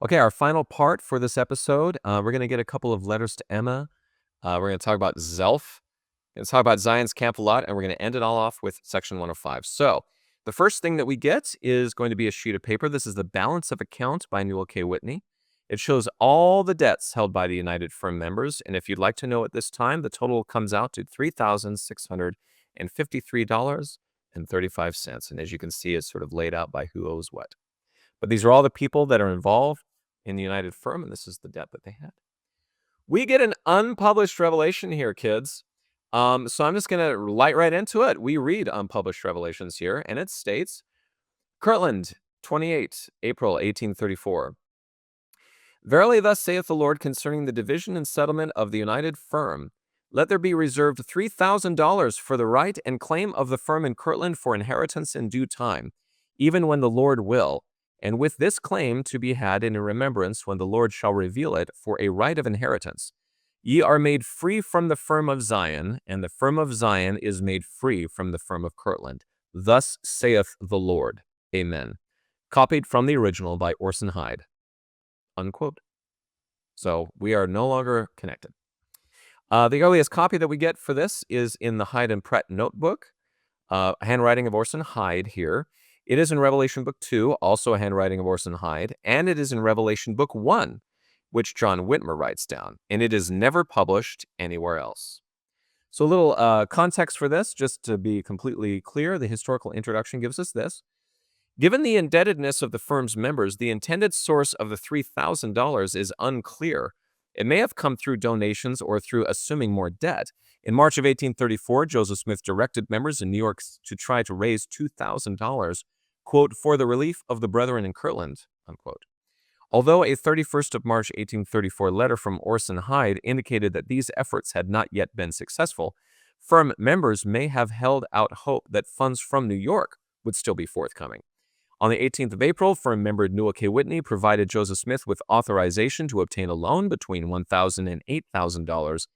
Okay, our final part for this episode, we're going to get a couple of letters to Emma. We're going to talk about Zelf. We're going to talk about Zion's Camp a lot, and we're going to end it all off with section 105. So the first thing that we get is going to be a sheet of paper. This is the balance of account by Newell K. Whitney. It shows all the debts held by the United Firm members, and if you'd like to know at this time, the total comes out to $3,653.35. And as you can see, it's sort of laid out by who owes what. But these are all the people that are involved in the United Firm, and this is the debt that they had. We get an unpublished revelation here, kids. So I'm just going to light right into it. We read unpublished revelations here, and it states, Kirtland, 28, April 1834. Verily thus saith the Lord concerning the division and settlement of the United Firm, let there be reserved $3,000 for the right and claim of the firm in Kirtland for inheritance in due time, even when the Lord will, and with this claim to be had in remembrance when the Lord shall reveal it for a right of inheritance. Ye are made free from the firm of Zion, and the firm of Zion is made free from the firm of Kirtland. Thus saith the Lord. Amen. Copied from the original by Orson Hyde. Unquote. So we are no longer connected. The earliest copy that we get for this is in the Hyde and Pratt notebook, handwriting of Orson Hyde here. It is in Revelation Book 2, also a handwriting of Orson Hyde, and it is in Revelation Book 1, which John Whitmer writes down, and it is never published anywhere else. So a little context for this, just to be completely clear, the historical introduction gives us this. Given the indebtedness of the firm's members, the intended source of the $3,000 is unclear. It may have come through donations or through assuming more debt. In March of 1834, Joseph Smith directed members in New York to try to raise $2,000, quote, for the relief of the brethren in Kirtland, unquote. Although a 31st of March 1834 letter from Orson Hyde indicated that these efforts had not yet been successful, firm members may have held out hope that funds from New York would still be forthcoming. On the 18th of April, firm member Newell K. Whitney provided Joseph Smith with authorization to obtain a loan between $1,000 and $8,000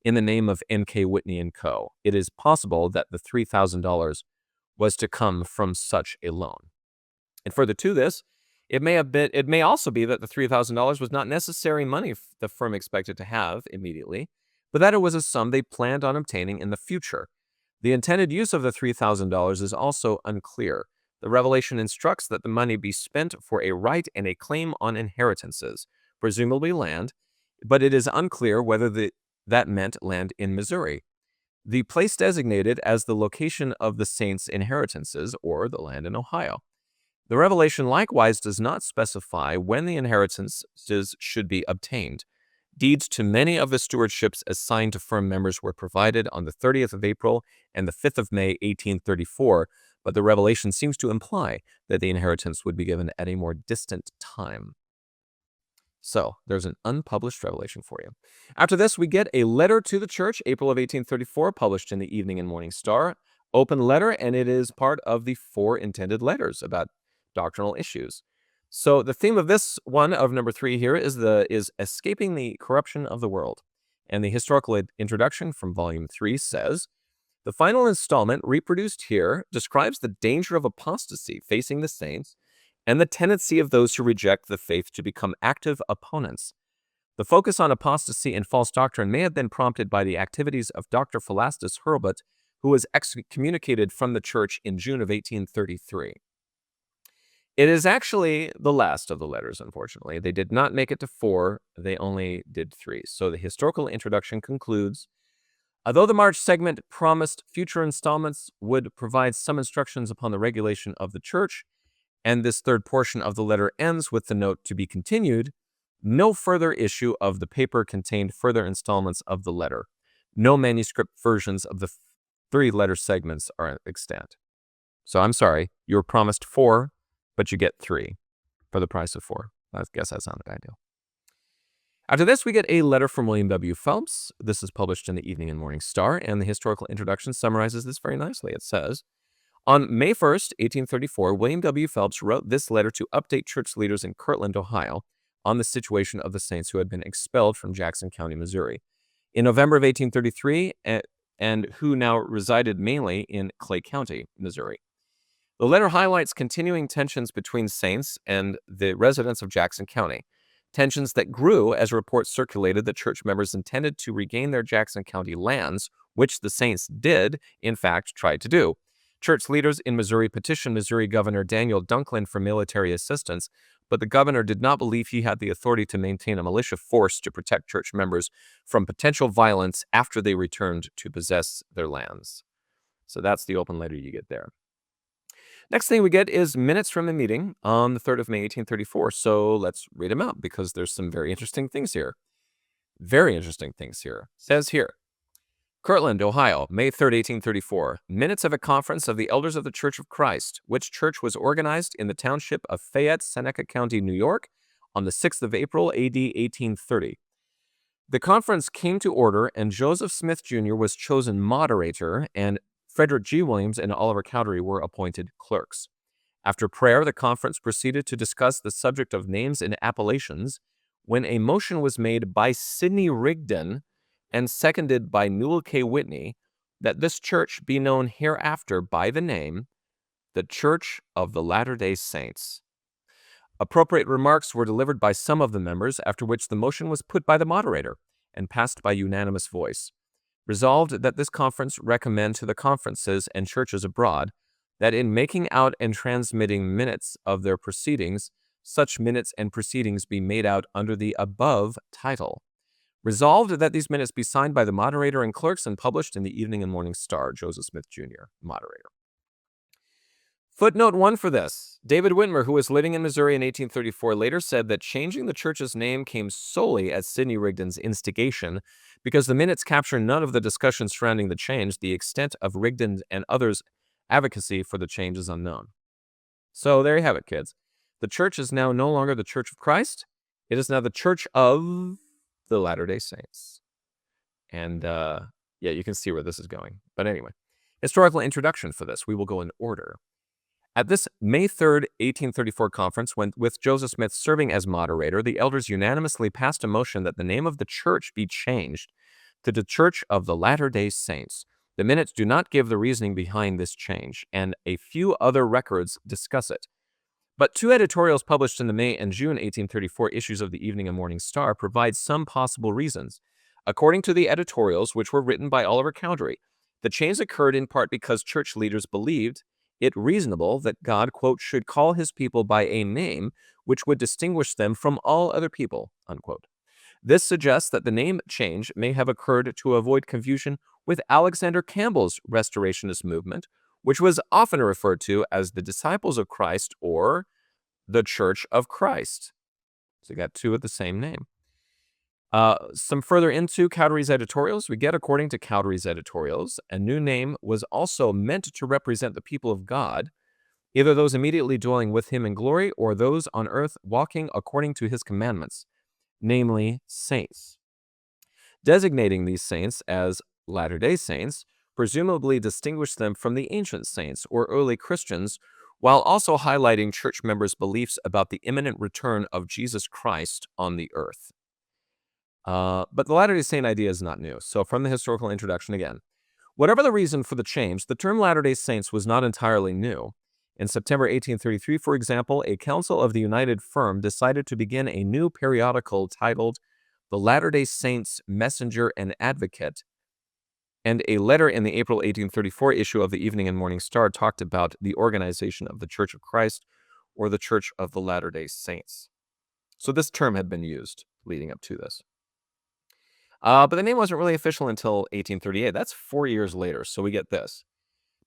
in the name of N.K. Whitney & Co. It is possible that the $3,000 was to come from such a loan. And further to this, it may also be that the $3,000 was not necessary money the firm expected to have immediately, but that it was a sum they planned on obtaining in the future. The intended use of the $3,000 is also unclear. The revelation instructs that the money be spent for a right and a claim on inheritances, presumably land, but it is unclear whether that meant land in Missouri. The place designated as the location of the saints' inheritances, or the land in Ohio. The revelation likewise does not specify when the inheritances should be obtained. Deeds to many of the stewardships assigned to firm members were provided on the 30th of April and the 5th of May, 1834, but the revelation seems to imply that the inheritance would be given at a more distant time. So, there's an unpublished revelation for you. After this, we get a letter to the church, April of 1834, published in the Evening and Morning Star. Open letter, and it is part of the 4 intended letters about doctrinal issues. So the theme of this one, of number 3 here, is escaping the corruption of the world. And the historical introduction from volume 3 says, the final installment reproduced here describes the danger of apostasy facing the saints and the tendency of those who reject the faith to become active opponents. The focus on apostasy and false doctrine may have been prompted by the activities of Dr. Philastus Hurlbut, who was excommunicated from the church in June of 1833. It is actually the last of the letters, unfortunately. They did not make it to 4, they only did 3. So the historical introduction concludes, although the March segment promised future installments would provide some instructions upon the regulation of the church, and this third portion of the letter ends with the note to be continued, no further issue of the paper contained further installments of the letter. No manuscript versions of the 3 letter segments are extant. So I'm sorry, you were promised 4, but you get 3 for the price of 4. I guess that's not ideal. After this, we get a letter from William W. Phelps. This is published in the Evening and Morning Star, and the historical introduction summarizes this very nicely. It says, on May 1st, 1834, William W. Phelps wrote this letter to update church leaders in Kirtland, Ohio, on the situation of the saints who had been expelled from Jackson County, Missouri. In November of 1833, and who now resided mainly in Clay County, Missouri. The letter highlights continuing tensions between saints and the residents of Jackson County. tensions that grew as reports circulated that church members intended to regain their Jackson County lands, which the Saints did, in fact, try to do. Church leaders in Missouri petitioned Missouri Governor Daniel Dunklin for military assistance, but the governor did not believe he had the authority to maintain a militia force to protect church members from potential violence after they returned to possess their lands. So that's the open letter you get there. Next thing we get is minutes from a meeting on the 3rd of May, 1834. So let's read them out because there's some very interesting things here. Very interesting things here. It says here, Kirtland, Ohio, May 3rd, 1834. Minutes of a conference of the elders of the Church of Christ, which church was organized in the township of Fayette, Seneca County, New York, on the 6th of April, A.D. 1830. The conference came to order, and Joseph Smith, Jr. was chosen moderator, and Frederick G. Williams and Oliver Cowdery were appointed clerks. After prayer, the conference proceeded to discuss the subject of names and appellations, when a motion was made by Sidney Rigdon and seconded by Newell K. Whitney that this church be known hereafter by the name, the Church of the Latter-day Saints. Appropriate remarks were delivered by some of the members, after which the motion was put by the moderator and passed by unanimous voice. Resolved that this conference recommend to the conferences and churches abroad that in making out and transmitting minutes of their proceedings, such minutes and proceedings be made out under the above title. Resolved that these minutes be signed by the moderator and clerks and published in the Evening and Morning Star. Joseph Smith, Jr., moderator. Footnote 1 for this. David Whitmer, who was living in Missouri in 1834, later said that changing the church's name came solely at Sidney Rigdon's instigation because the minutes capture none of the discussion surrounding the change. The extent of Rigdon and others' advocacy for the change is unknown. So there you have it, kids. The church is now no longer the Church of Christ. It is now the Church of the Latter-day Saints. And yeah, you can see where this is going. But anyway, historical introduction for this. We will go in order. At this May 3rd, 1834 conference, with Joseph Smith serving as moderator, the elders unanimously passed a motion that the name of the church be changed to the Church of the Latter-day Saints. The minutes do not give the reasoning behind this change, and a few other records discuss it. But two editorials published in the May and June 1834 issues of the Evening and Morning Star provide some possible reasons. According to the editorials, which were written by Oliver Cowdery, the change occurred in part because church leaders believed it reasonable that God, quote, should call his people by a name which would distinguish them from all other people, unquote. This suggests that the name change may have occurred to avoid confusion with Alexander Campbell's Restorationist movement, which was often referred to as the Disciples of Christ or the Church of Christ. So you got two of the same name. Some further into Cowdery's editorials, we get, according to Cowdery's editorials, a new name was also meant to represent the people of God, either those immediately dwelling with him in glory or those on earth walking according to his commandments, namely saints. Designating these saints as Latter-day Saints presumably distinguished them from the ancient saints or early Christians, while also highlighting church members' beliefs about the imminent return of Jesus Christ on the earth. But the Latter-day Saint idea is not new. So from the historical introduction again. Whatever the reason for the change, the term Latter-day Saints was not entirely new. In September 1833, for example, a council of the United Firm decided to begin a new periodical titled The Latter-day Saints Messenger and Advocate, and a letter in the April 1834 issue of the Evening and Morning Star talked about the organization of the Church of Christ or the Church of the Latter-day Saints. So this term had been used leading up to this. But the name wasn't really official until 1838. That's 4 years later, so we get this.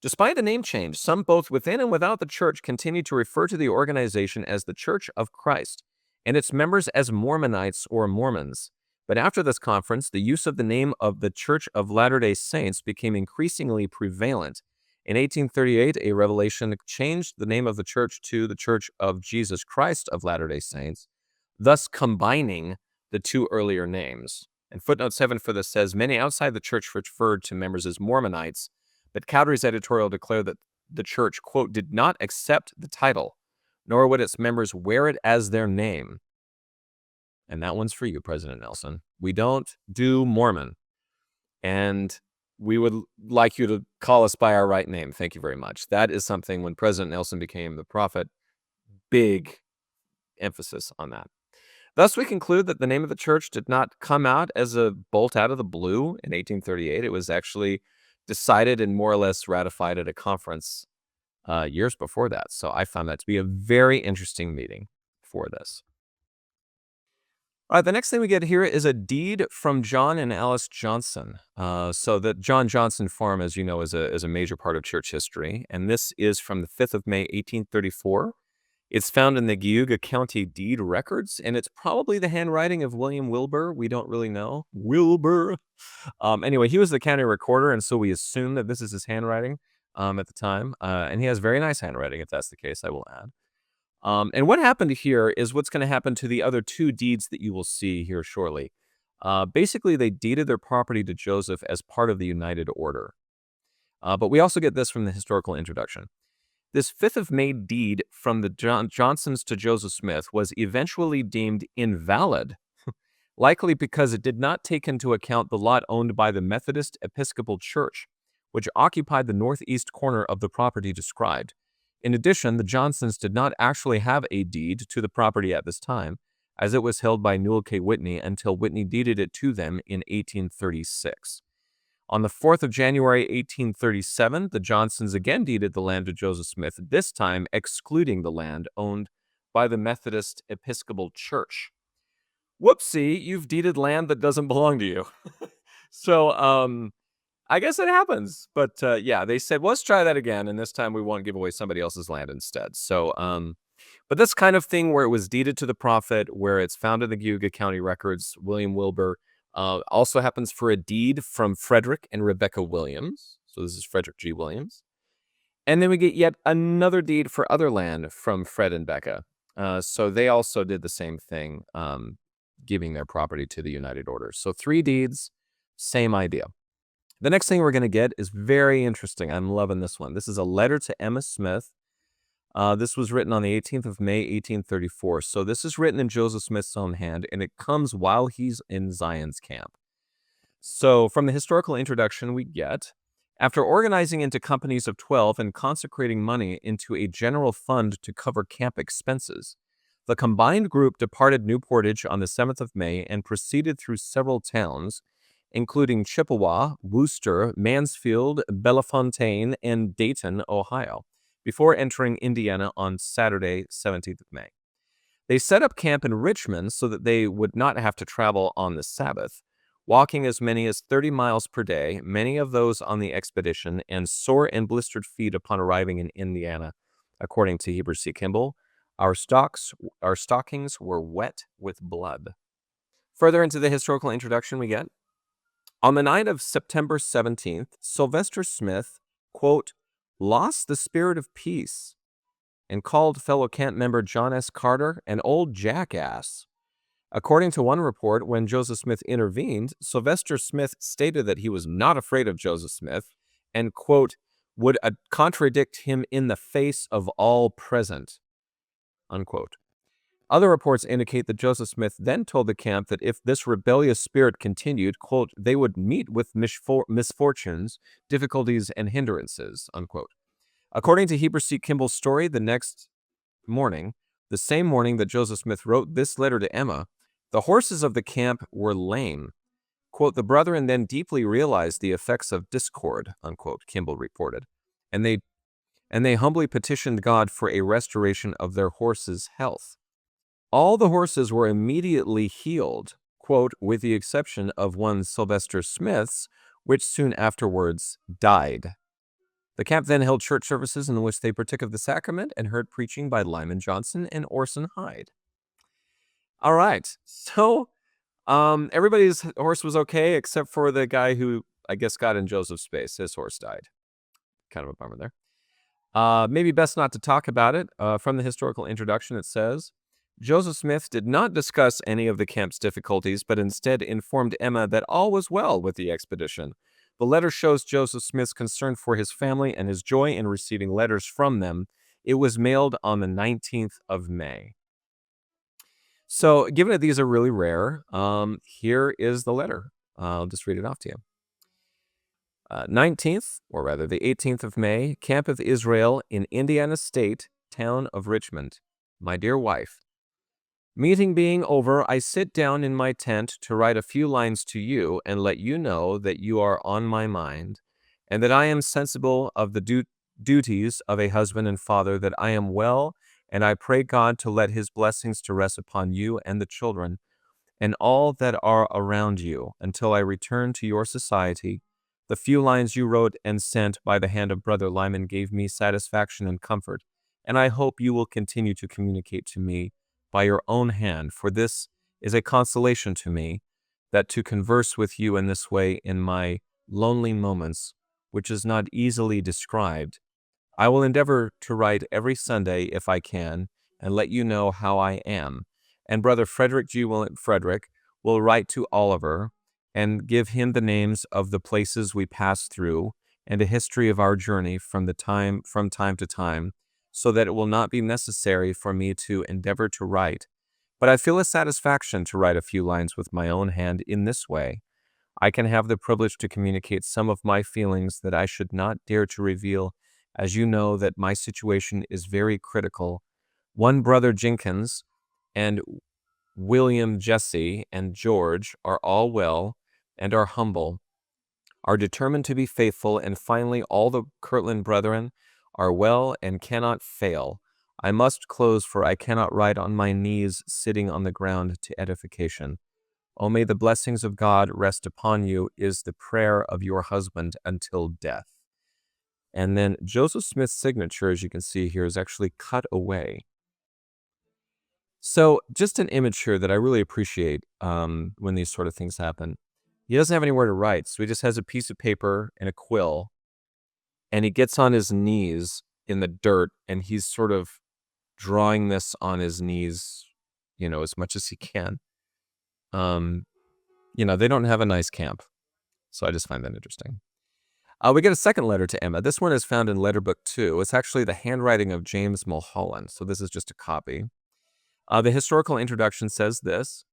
Despite the name change, some both within and without the church continued to refer to the organization as the Church of Christ, and its members as Mormonites or Mormons. But after this conference, the use of the name of the Church of Latter-day Saints became increasingly prevalent. In 1838, a revelation changed the name of the church to the Church of Jesus Christ of Latter-day Saints, thus combining the two earlier names. And footnote 7 for this says, many outside the church referred to members as Mormonites, but Cowdery's editorial declared that the church, quote, did not accept the title, nor would its members wear it as their name. And that one's for you, President Nelson. We don't do Mormon. And we would like you to call us by our right name. Thank you very much. That is something when President Nelson became the prophet, big emphasis on that. Thus, we conclude that the name of the church did not come out as a bolt out of the blue in 1838. It was actually decided and more or less ratified at a conference years before that. So I found that to be a very interesting meeting for this. All right, the next thing we get here is a deed from John and Alice Johnson. So the John Johnson farm, as you know, is a major part of church history. And this is from the 5th of May, 1834. It's found in the Geauga County deed records, and it's probably the handwriting of William Wilbur. We don't really know. Wilbur. Anyway, he was the county recorder, and so we assume that this is his handwriting at the time. And he has very nice handwriting, if that's the case, I will add. And what happened here is what's going to happen to the other two deeds that you will see here shortly. Basically, they deeded their property to Joseph as part of the United Order. But we also get this from the historical introduction. This 5th of May deed from the Johnsons to Joseph Smith was eventually deemed invalid, likely because it did not take into account the lot owned by the Methodist Episcopal Church, which occupied the northeast corner of the property described. In addition, the Johnsons did not actually have a deed to the property at this time, as it was held by Newell K. Whitney until Whitney deeded it to them in 1836. On the 4th of January, 1837, the Johnsons again deeded the land to Joseph Smith, this time excluding the land owned by the Methodist Episcopal Church. Whoopsie, you've deeded land that doesn't belong to you. So, I guess it happens. But yeah, they said, let's try that again, and this time we won't give away somebody else's land instead. So, but this kind of thing where it was deeded to the prophet, where it's found in the Geauga County records, William Wilbur, also happens for a deed from Frederick and Rebecca Williams. So this is Frederick G. Williams. And then we get yet another deed for other land from Fred and Becca. So they also did the same thing, giving their property to the United Order. So 3 deeds, same idea. The next thing we're going to get is very interesting. I'm loving this one. This is a letter to Emma Smith. This was written on the 18th of May, 1834. So this is written in Joseph Smith's own hand, and it comes while he's in Zion's camp. So from the historical introduction we get, after organizing into companies of 12 and consecrating money into a general fund to cover camp expenses, the combined group departed New Portage on the 7th of May and proceeded through several towns, including Chippewa, Wooster, Mansfield, Bellefontaine, and Dayton, Ohio, before entering Indiana on Saturday, 17th of May. They set up camp in Richmond so that they would not have to travel on the Sabbath, walking as many as 30 miles per day, many of those on the expedition, and sore and blistered feet upon arriving in Indiana, according to Heber C. Kimball. Our stockings were wet with blood. Further into the historical introduction we get, on the night of September 17th, Sylvester Smith, quote, lost the spirit of peace and called fellow camp member John S. Carter an old jackass. According to one report, when Joseph Smith intervened, Sylvester Smith stated that he was not afraid of Joseph Smith and, quote, would contradict him in the face of all present, unquote. Other reports indicate that Joseph Smith then told the camp that if this rebellious spirit continued, quote, they would meet with misfortunes, difficulties, and hindrances, unquote. According to Heber C. Kimball's story, the next morning, the same morning that Joseph Smith wrote this letter to Emma, the horses of the camp were lame. Quote, the brethren then deeply realized the effects of discord, unquote, Kimball reported, and they humbly petitioned God for a restoration of their horses' health. All the horses were immediately healed, quote, with the exception of one Sylvester Smith's, which soon afterwards died. The camp then held church services in which they partook of the sacrament and heard preaching by Lyman Johnson and Orson Hyde. All right, so everybody's horse was okay except for the guy who, I guess, got in Joseph's space. His horse died. Kind of a bummer there. Maybe best not to talk about it. From the historical introduction, it says, Joseph Smith did not discuss any of the camp's difficulties, but instead informed Emma that all was well with the expedition. The letter shows Joseph Smith's concern for his family and his joy in receiving letters from them. It was mailed on the 19th of May. So, given that these are really rare, here is the letter. I'll just read it off to you. 19th, or rather the 18th of May, Camp of Israel in Indiana State, town of Richmond. My dear wife, Meeting being over, I sit down in my tent to write a few lines to you and let you know that you are on my mind, and that I am sensible of the duties of a husband and father, that I am well, and I pray God to let his blessings to rest upon you and the children, and all that are around you, until I return to your society. The few lines you wrote and sent by the hand of Brother Lyman gave me satisfaction and comfort, and I hope you will continue to communicate to me by your own hand, for this is a consolation to me, that to converse with you in this way in my lonely moments, which is not easily described. I will endeavor to write every Sunday if I can, and let you know how I am. And Brother Frederick will write to Oliver and give him the names of the places we passed through and a history of our journey from time to time, so that it will not be necessary for me to endeavor to write. But I feel a satisfaction to write a few lines with my own hand in this way. I can have the privilege to communicate some of my feelings that I should not dare to reveal, as you know that my situation is very critical. One brother Jenkins and William Jesse and George are all well and are humble, are determined to be faithful, and finally all the Kirtland brethren are well and cannot fail. I must close, for I cannot write on my knees sitting on the ground to edification. Oh, may the blessings of God rest upon you, is the prayer of your husband until death. And then Joseph Smith's signature, as you can see here, is actually cut away. So just an image here that I really appreciate when these sort of things happen. He doesn't have anywhere to write, so he just has a piece of paper and a quill, and he gets on his knees in the dirt, and he's sort of drawing this on his knees, as much as he can. They don't have a nice camp, so I just find that interesting. We get a second letter to Emma. This one is found in Letter Book 2. It's actually the handwriting of James Mulholland, so this is just a copy. The historical introduction says this.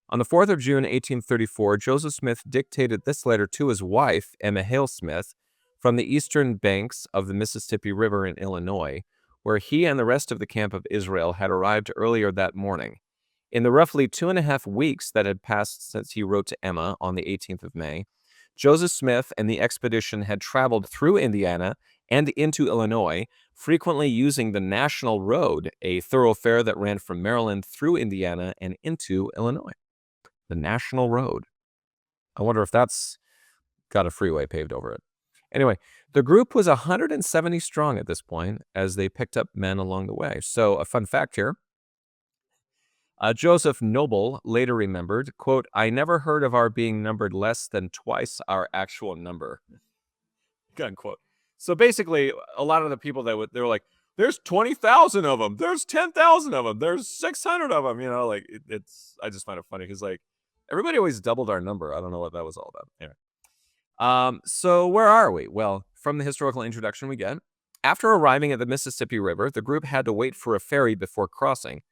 On the 4th of June, 1834, Joseph Smith dictated this letter to his wife, Emma Hale Smith, from the eastern banks of the Mississippi River in Illinois, where he and the rest of the camp of Israel had arrived earlier that morning. In the roughly 2.5 weeks that had passed since he wrote to Emma on the 18th of May, Joseph Smith and the expedition had traveled through Indiana and into Illinois, frequently using the National Road, a thoroughfare that ran from Maryland through Indiana and into Illinois. The National Road. I wonder if that's got a freeway paved over it. Anyway, the group was 170 strong at this point as they picked up men along the way. So a fun fact here. Joseph Noble later remembered, quote, I never heard of our being numbered less than twice our actual number. Unquote. So basically, a lot of the people they were like, there's 20,000 of them. There's 10,000 of them. There's 600 of them. I just find it funny because everybody always doubled our number. I don't know what that was all about. Anyway. So where are we? Well, from the historical introduction we get, after arriving at the Mississippi River, the group had to wait for a ferry before crossing.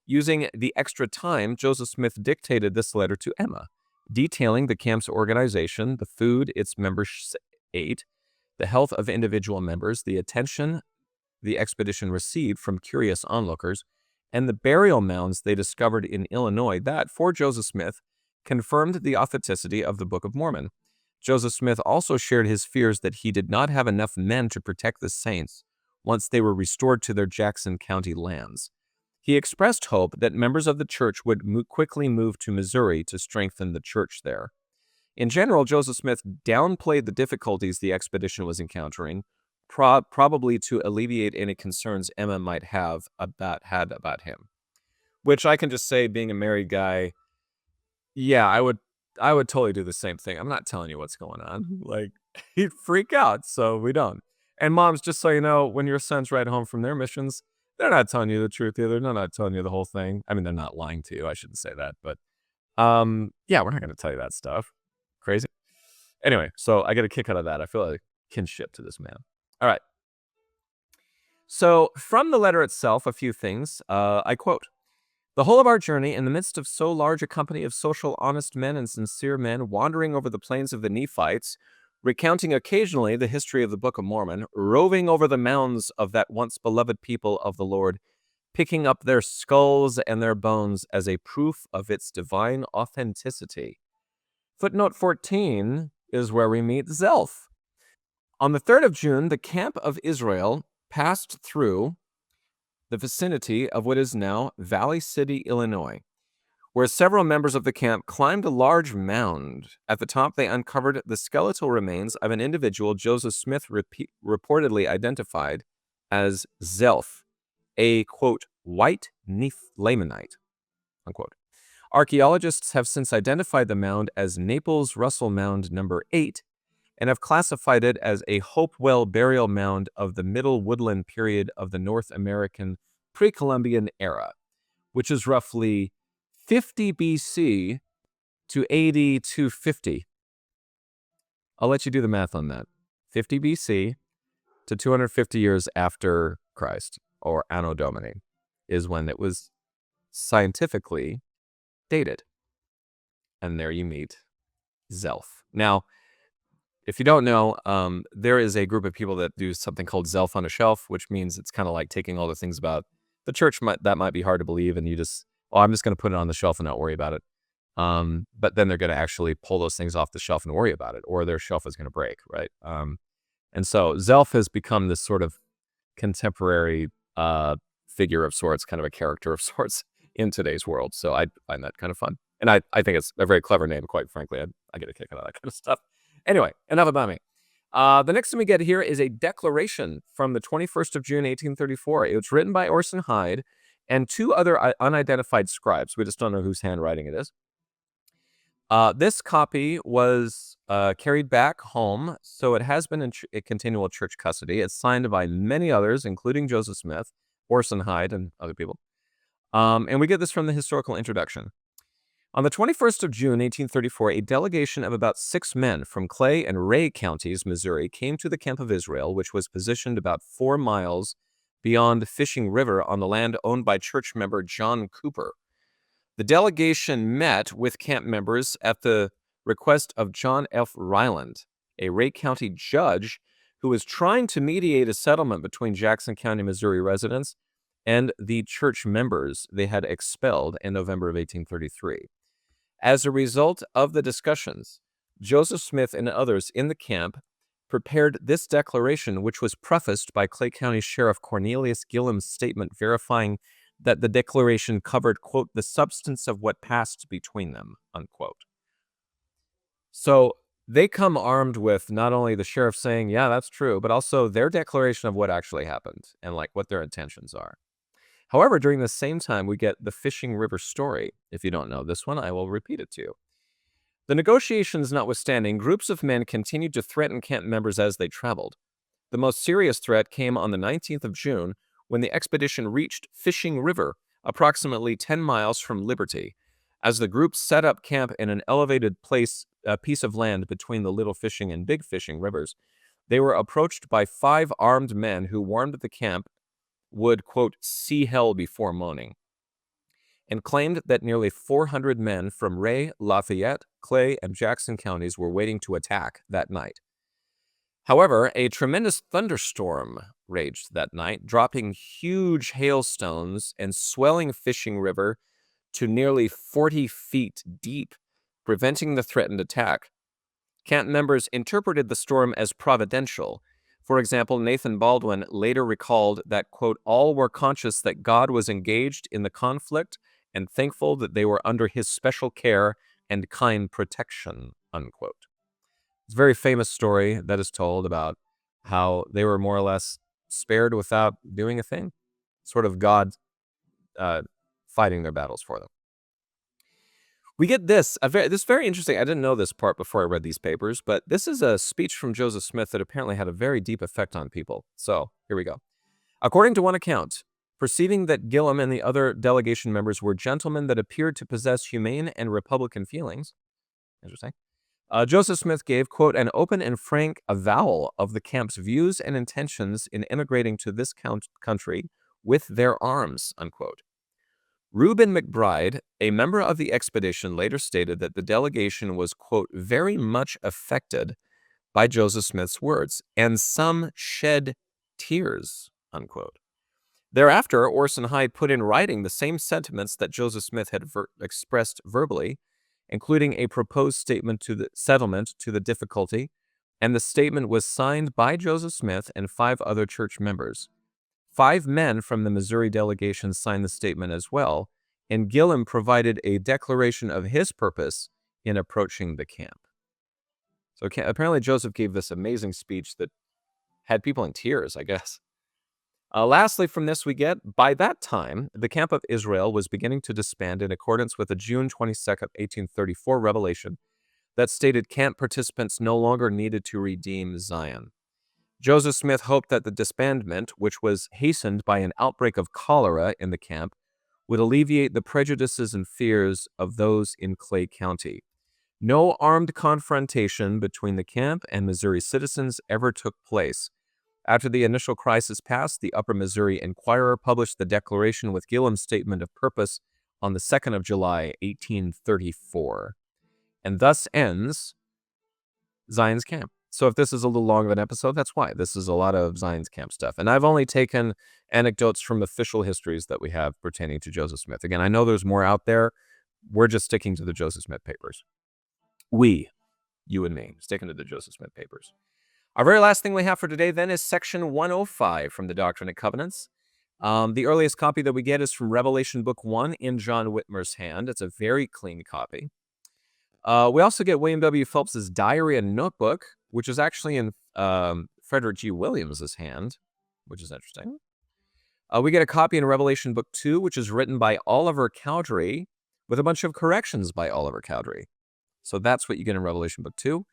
Using the extra time, Joseph Smith dictated this letter to Emma, detailing the camp's organization, the food its members ate, the health of individual members, the attention the expedition received from curious onlookers, and the burial mounds they discovered in Illinois that, for Joseph Smith, confirmed the authenticity of the Book of Mormon. Joseph Smith also shared his fears that he did not have enough men to protect the saints once they were restored to their Jackson County lands. He expressed hope that members of the church would quickly move to Missouri to strengthen the church there. In general, Joseph Smith downplayed the difficulties the expedition was encountering, probably to alleviate any concerns Emma might have about him. Which I can just say, being a married guy, yeah, I would totally do the same thing. I'm not telling you what's going on. He'd freak out, so we don't. And moms, just so you know, when your sons ride home from their missions, they're not telling you the truth either. They're not telling you the whole thing. I mean, they're not lying to you. I shouldn't say that, but yeah, we're not going to tell you that stuff. Crazy. Anyway, so I get a kick out of that. I feel like kinship to this man. All right. So from the letter itself, a few things. I quote, the whole of our journey, in the midst of so large a company of social, honest men and sincere men wandering over the plains of the Nephites, recounting occasionally the history of the Book of Mormon, roving over the mounds of that once beloved people of the Lord, picking up their skulls and their bones as a proof of its divine authenticity. Footnote 14 is where we meet Zelph. On the 3rd of June, the camp of Israel passed through the vicinity of what is now Valley City, Illinois, where several members of the camp climbed a large mound. At the top, they uncovered the skeletal remains of an individual Joseph Smith reportedly identified as Zelph, a, quote, white Nephlaimite, unquote. Archaeologists have since identified the mound as Naples Russell Mound number 8 and have classified it as a Hopewell burial mound of the Middle Woodland period of the North American pre-Columbian era, which is roughly 50 BC to AD 250. I'll let you do the math on that. 50 BC to 250 years after Christ, or Anno Domini, is when it was scientifically dated. And there you meet Zelph. Now, if you don't know, there is a group of people that do something called Zelph on a shelf, which means it's kind of like taking all the things about the church that might be hard to believe, and you just, I'm just going to put it on the shelf and not worry about it. But then they're going to actually pull those things off the shelf and worry about it, or their shelf is going to break, right? And so Zelph has become this sort of contemporary figure of sorts, kind of a character of sorts in today's world. So I find that kind of fun. And I think it's a very clever name, quite frankly. I get a kick out of that kind of stuff. Anyway, enough about me. The next thing we get here is a declaration from the 21st of June, 1834. It was written by Orson Hyde and 2 other unidentified scribes. We just don't know whose handwriting it is. This copy was carried back home, so it has been in continual church custody. It's signed by many others, including Joseph Smith, Orson Hyde, and other people. And we get this from the historical introduction. On the 21st of June, 1834, a delegation of about 6 men from Clay and Ray counties, Missouri, came to the camp of Israel, which was positioned about 4 miles beyond Fishing River on the land owned by church member John Cooper. The delegation met with camp members at the request of John F. Ryland, a Ray County judge who was trying to mediate a settlement between Jackson County, Missouri residents and the church members they had expelled in November of 1833. As a result of the discussions, Joseph Smith and others in the camp prepared this declaration, which was prefaced by Clay County Sheriff Cornelius Gillam's statement verifying that the declaration covered, quote, the substance of what passed between them, unquote. So they come armed with not only the sheriff saying, yeah, that's true, but also their declaration of what actually happened and like what their intentions are. However, during the same time, we get the Fishing River story. If you don't know this one, I will repeat it to you. The negotiations notwithstanding, groups of men continued to threaten camp members as they traveled. The most serious threat came on the 19th of June when the expedition reached Fishing River, approximately 10 miles from Liberty. As the group set up camp in an elevated piece of land between the Little Fishing and Big Fishing rivers, they were approached by 5 armed men who warned the camp would, quote, see hell before morning, and claimed that nearly 400 men from Ray, Lafayette, Clay, and Jackson counties were waiting to attack that night. However, a tremendous thunderstorm raged that night, dropping huge hailstones and swelling Fishing River to nearly 40 feet deep, preventing the threatened attack. Camp members interpreted the storm as providential. For example, Nathan Baldwin later recalled that, quote, all were conscious that God was engaged in the conflict and thankful that they were under his special care and kind protection, unquote. It's a very famous story that is told about how they were more or less spared without doing a thing. Sort of God fighting their battles for them. We get this is very interesting. I didn't know this part before I read these papers, but this is a speech from Joseph Smith that apparently had a very deep effect on people. So here we go. According to one account, perceiving that Gillam and the other delegation members were gentlemen that appeared to possess humane and republican feelings, interesting, Joseph Smith gave, quote, an open and frank avowal of the camp's views and intentions in immigrating to this country with their arms, unquote. Reuben McBride, a member of the expedition, later stated that the delegation was, quote, very much affected by Joseph Smith's words, and some shed tears, unquote. Thereafter, Orson Hyde put in writing the same sentiments that Joseph Smith had expressed verbally, including a proposed statement to the settlement to the difficulty, and the statement was signed by Joseph Smith and 5 other church members. 5 men from the Missouri delegation signed the statement as well, and Gillum provided a declaration of his purpose in approaching the camp. So apparently Joseph gave this amazing speech that had people in tears, I guess. Lastly, from this we get, by that time, the camp of Israel was beginning to disband in accordance with a June 22nd, 1834 revelation that stated camp participants no longer needed to redeem Zion. Joseph Smith hoped that the disbandment, which was hastened by an outbreak of cholera in the camp, would alleviate the prejudices and fears of those in Clay County. No armed confrontation between the camp and Missouri citizens ever took place. After the initial crisis passed, the Upper Missouri Enquirer published the declaration with Gillum's statement of purpose on the 2nd of July, 1834. And thus ends Zion's Camp. So if this is a little long of an episode, that's why. This is a lot of Zion's Camp stuff. And I've only taken anecdotes from official histories that we have pertaining to Joseph Smith. Again, I know there's more out there. We're just sticking to the Joseph Smith papers. You and me, sticking to the Joseph Smith papers. Our very last thing we have for today then is section 105 from the Doctrine and Covenants. The earliest copy that we get is from Revelation Book 1 in John Whitmer's hand. It's a very clean copy. We also get William W. Phelps's diary and notebook, which is actually in Frederick G. Williams's hand, which is interesting. We get a copy in Revelation Book 2, which is written by Oliver Cowdery, with a bunch of corrections by Oliver Cowdery. So that's what you get in Revelation Book 2.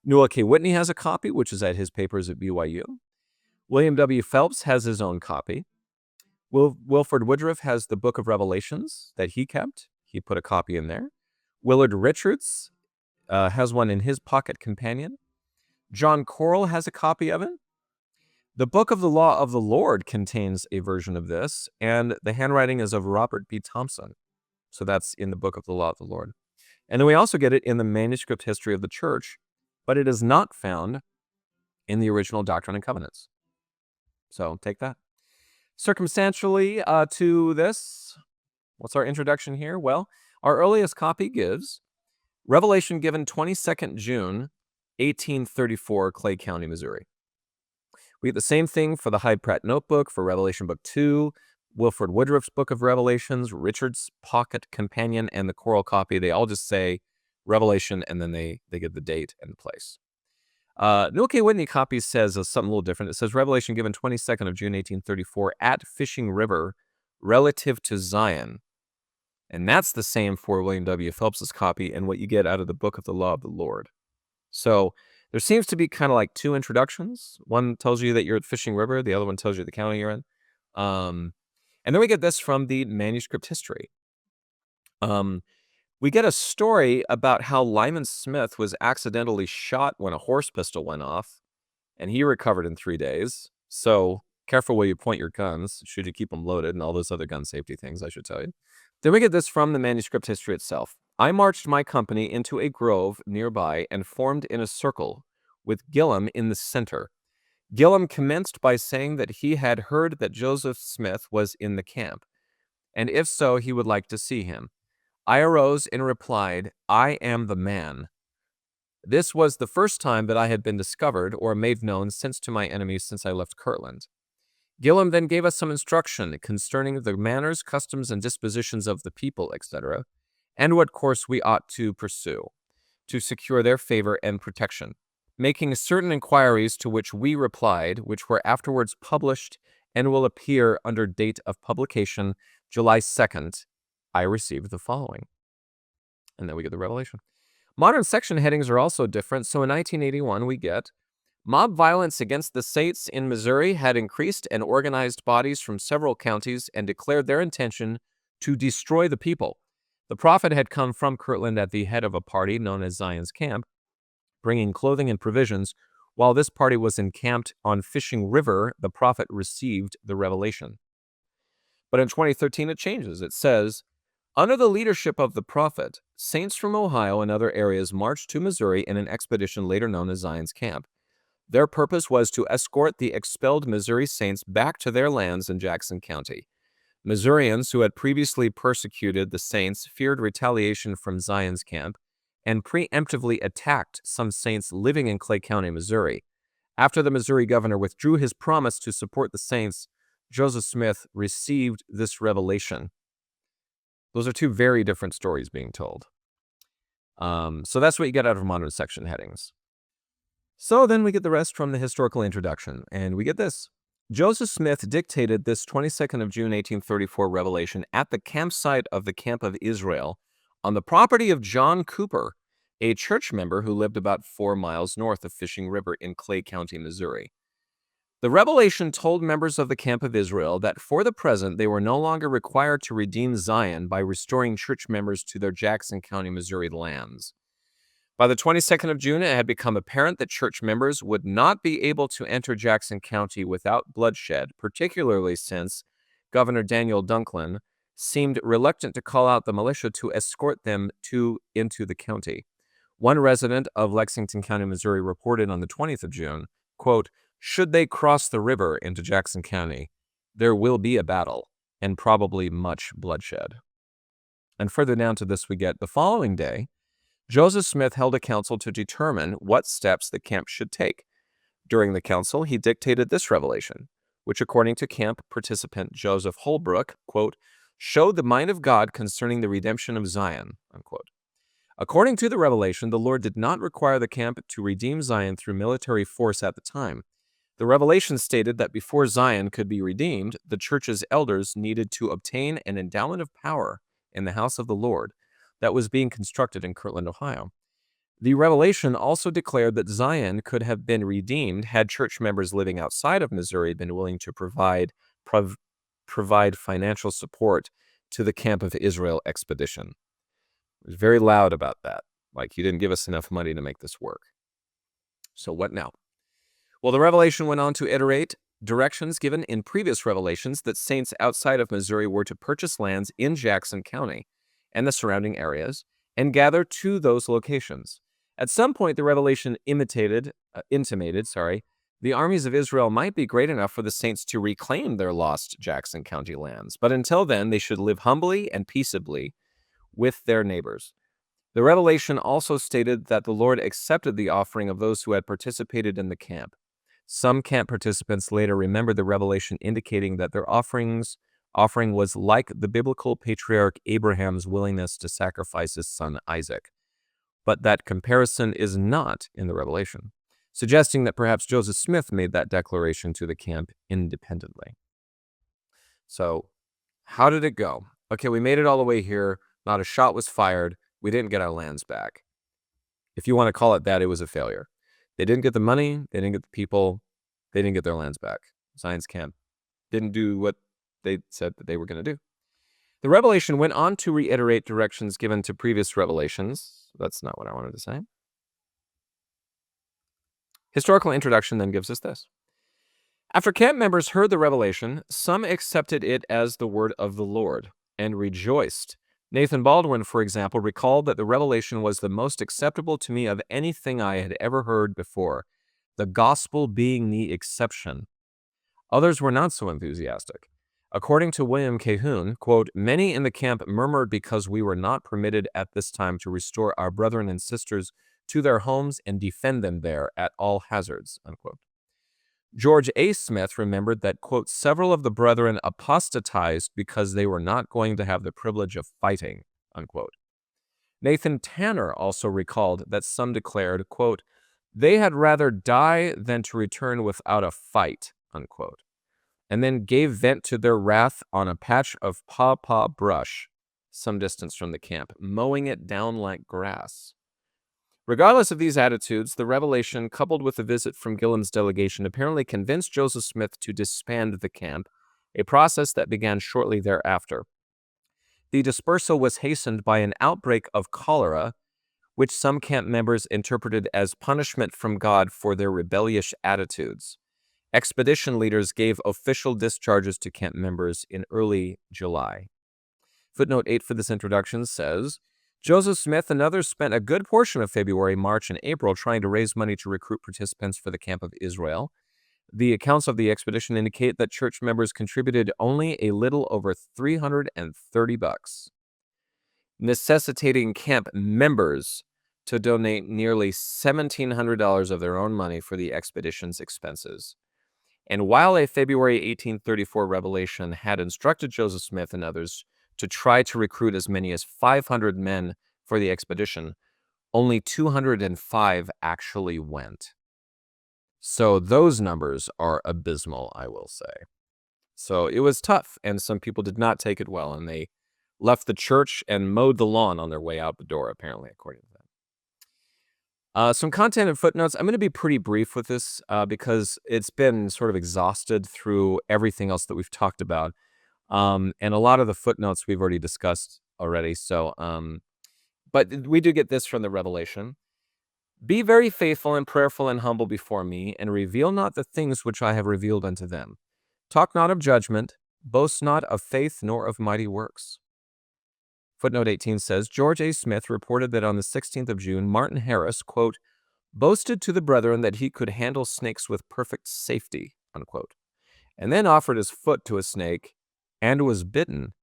Newell K. Whitney has a copy, which is at his papers at BYU. William W. Phelps has his own copy. Wilford Woodruff has the Book of Revelations that he kept. He put a copy in there. Willard Richards has one in his pocket companion. John Corll has a copy of it. The Book of the Law of the Lord contains a version of this, and the handwriting is of Robert B. Thompson. So that's in the Book of the Law of the Lord. And then we also get it in the Manuscript History of the Church, but it is not found in the original Doctrine and Covenants. So take that. Circumstantially to this, what's our introduction here? Well, our earliest copy gives Revelation given 22nd June, 1834, Clay County, Missouri. We get the same thing for the Hyde-Pratt Notebook, for Revelation Book 2, Wilford Woodruff's Book of Revelations, Richard's Pocket Companion, and the Corll copy. They all just say Revelation, and then they give the date and the place. Newell K. Whitney copy says something a little different. It says Revelation given 22nd of June, 1834, at Fishing River, relative to Zion. And that's the same for William W. Phelps's copy and what you get out of the Book of the Law of the Lord. So there seems to be kind of like 2 introductions. One tells you that you're at Fishing River. The other one tells you the county you're in. And then we get this from the Manuscript History. We get a story about how Lyman Smith was accidentally shot when a horse pistol went off, and he recovered in 3 days. So careful where you point your guns, should you keep them loaded, and all those other gun safety things, I should tell you. Then we get this from the Manuscript History itself. I marched my company into a grove nearby and formed in a circle, with Gillum in the center. Gillum commenced by saying that he had heard that Joseph Smith was in the camp, and if so, he would like to see him. I arose and replied, I am the man. This was the first time that I had been discovered or made known to my enemies since I left Kirtland. Gillum then gave us some instruction concerning the manners, customs, and dispositions of the people, etc., and what course we ought to pursue to secure their favor and protection, making certain inquiries to which we replied, which were afterwards published and will appear under date of publication July 2nd. I received the following. And then we get the Revelation. Modern section headings are also different. So in 1981, we get mob violence against the states in Missouri had increased, and organized bodies from several counties and declared their intention to destroy the people. The prophet had come from Kirtland at the head of a party known as Zion's Camp, bringing clothing and provisions. While this party was encamped on Fishing River, the prophet received the revelation. But in 2013, it changes. It says, under the leadership of the prophet, saints from Ohio and other areas marched to Missouri in an expedition later known as Zion's Camp. Their purpose was to escort the expelled Missouri Saints back to their lands in Jackson County. Missourians who had previously persecuted the Saints feared retaliation from Zion's camp and preemptively attacked some Saints living in Clay County, Missouri. After the Missouri governor withdrew his promise to support the Saints, Joseph Smith received this revelation. Those are two very different stories being told. So that's what you get out of modern section headings. So then we get the rest from the historical introduction, and we get this. Joseph Smith dictated this 22nd of June, 1834 revelation at the campsite of the Camp of Israel on the property of John Cooper, a church member who lived about 4 miles north of Fishing River in Clay County, Missouri. The revelation told members of the Camp of Israel that for the present they were no longer required to redeem Zion by restoring church members to their Jackson County, Missouri lands. By the 22nd of June, it had become apparent that church members would not be able to enter Jackson County without bloodshed, particularly since Governor Daniel Dunklin seemed reluctant to call out the militia to escort them into the county. One resident of Lexington County, Missouri, reported on the 20th of June, quote, "Should they cross the river into Jackson County, there will be a battle and probably much bloodshed." And further down to this, we get the following day, Joseph Smith held a council to determine what steps the camp should take. During the council, he dictated this revelation, which, according to camp participant Joseph Holbrook, quote, "showed the mind of God concerning the redemption of Zion," unquote. According to the revelation, the Lord did not require the camp to redeem Zion through military force at the time. The revelation stated that before Zion could be redeemed, the church's elders needed to obtain an endowment of power in the house of the Lord that was being constructed in Kirtland, Ohio. The revelation also declared that Zion could have been redeemed had church members living outside of Missouri been willing to provide financial support to the Camp of Israel expedition. It was very loud about that. Like, you didn't give us enough money to make this work. So what now? Well, the revelation went on to iterate directions given in previous revelations that saints outside of Missouri were to purchase lands in Jackson County and the surrounding areas and gather to those locations. At some point, the revelation intimated, the armies of Israel might be great enough for the saints to reclaim their lost Jackson County lands, but until then, they should live humbly and peaceably with their neighbors. The revelation also stated that the Lord accepted the offering of those who had participated in the camp. Some camp participants later remembered the revelation indicating that their offering was like the biblical patriarch Abraham's willingness to sacrifice his son Isaac. But that comparison is not in the revelation, suggesting that perhaps Joseph Smith made that declaration to the camp independently. So, how did it go? Okay, we made it all the way here. Not a shot was fired. We didn't get our lands back. If you want to call it that, it was a failure. They didn't get the money. They didn't get the people. They didn't get their lands back. Zion's camp didn't do what they said that they were going to do. The revelation went on to reiterate directions given to previous revelations. That's not what I wanted to say. Historical introduction then gives us this. After camp members heard the revelation, some accepted it as the word of the Lord and rejoiced. Nathan Baldwin, for example, recalled that the revelation was the most acceptable to me of anything I had ever heard before, the gospel being the exception. Others were not so enthusiastic. According to William Cahoon, quote, "Many in the camp murmured because we were not permitted at this time to restore our brethren and sisters to their homes and defend them there at all hazards," unquote. George A. Smith remembered that, quote, "several of the brethren apostatized because they were not going to have the privilege of fighting," unquote. Nathan Tanner also recalled that some declared, quote, "they had rather die than to return without a fight," unquote, and then gave vent to their wrath on a patch of pawpaw brush some distance from the camp, mowing it down like grass. Regardless of these attitudes, the revelation, coupled with the visit from Gilham's delegation, apparently convinced Joseph Smith to disband the camp, a process that began shortly thereafter. The dispersal was hastened by an outbreak of cholera, which some camp members interpreted as punishment from God for their rebellious attitudes. Expedition leaders gave official discharges to camp members in early July. Footnote 8 for this introduction says, Joseph Smith and others spent a good portion of February, March, and April trying to raise money to recruit participants for the Camp of Israel. The accounts of the expedition indicate that church members contributed only a little over $330, necessitating camp members to donate nearly $1,700 of their own money for the expedition's expenses. And while a February 1834 revelation had instructed Joseph Smith and others to try to recruit as many as 500 men for the expedition, only 205 actually went. So those numbers are abysmal, I will say. So it was tough, and some people did not take it well, and they left the church and mowed the lawn on their way out the door, apparently, according to them. Some content and footnotes. I'm going to be pretty brief with this because it's been sort of exhausted through everything else that we've talked about. And a lot of the footnotes we've already discussed already. So, but we do get this from the Revelation. Be very faithful and prayerful and humble before me, and reveal not the things which I have revealed unto them. Talk not of judgment, boast not of faith, nor of mighty works. Footnote 18 says, George A. Smith reported that on the 16th of June, Martin Harris, quote, boasted to the brethren that he could handle snakes with perfect safety, unquote, and then offered his foot to a snake and was bitten.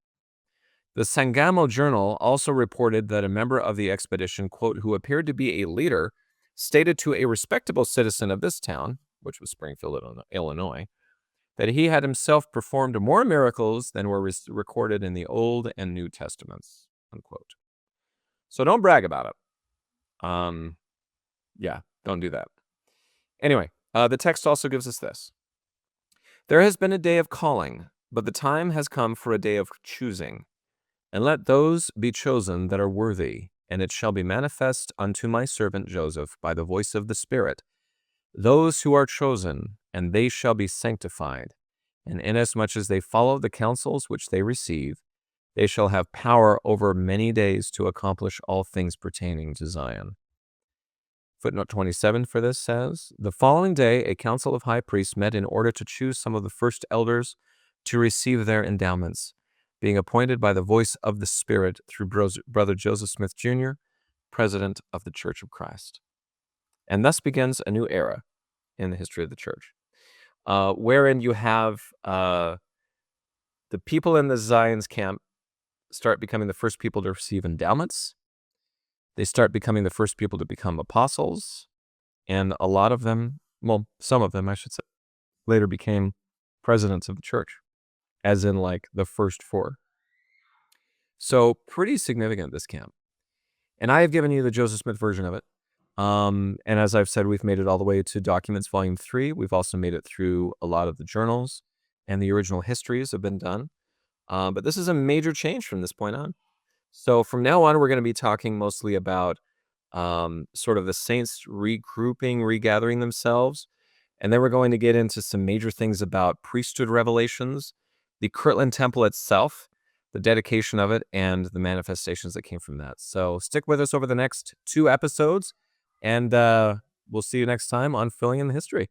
The Sangamo Journal also reported that a member of the expedition, quote, who appeared to be a leader, stated to a respectable citizen of this town, which was Springfield, Illinois, that he had himself performed more miracles than were recorded in the Old and New Testaments, unquote. So don't brag about it. Yeah, don't do that. Anyway, the text also gives us this. There has been a day of calling, but the time has come for a day of choosing. And let those be chosen that are worthy, and it shall be manifest unto my servant Joseph by the voice of the Spirit, those who are chosen, and they shall be sanctified. And inasmuch as they follow the counsels which they receive, they shall have power over many days to accomplish all things pertaining to Zion. Footnote 27 for this says, the following day a council of high priests met in order to choose some of the first elders to receive their endowments, being appointed by the voice of the Spirit through Brother Joseph Smith, Jr., President of the Church of Christ. And thus begins a new era in the history of the church, wherein you have the people in the Zion's camp start becoming the first people to receive endowments. They start becoming the first people to become apostles. And a lot of them, well, some of them, I should say, later became presidents of the church, as in like the first four. So pretty significant, this camp. And I have given you the Joseph Smith version of it. And as I've said, we've made it all the way to Documents Volume 3. We've also made it through a lot of the journals, and the original histories have been done. But this is a major change from this point on. So from now on, we're going to be talking mostly about sort of the saints regrouping, regathering themselves. And then we're going to get into some major things about priesthood revelations, the Kirtland Temple itself, the dedication of it, and the manifestations that came from that. So stick with us over the next 2 episodes, and we'll see you next time on Filling in the History.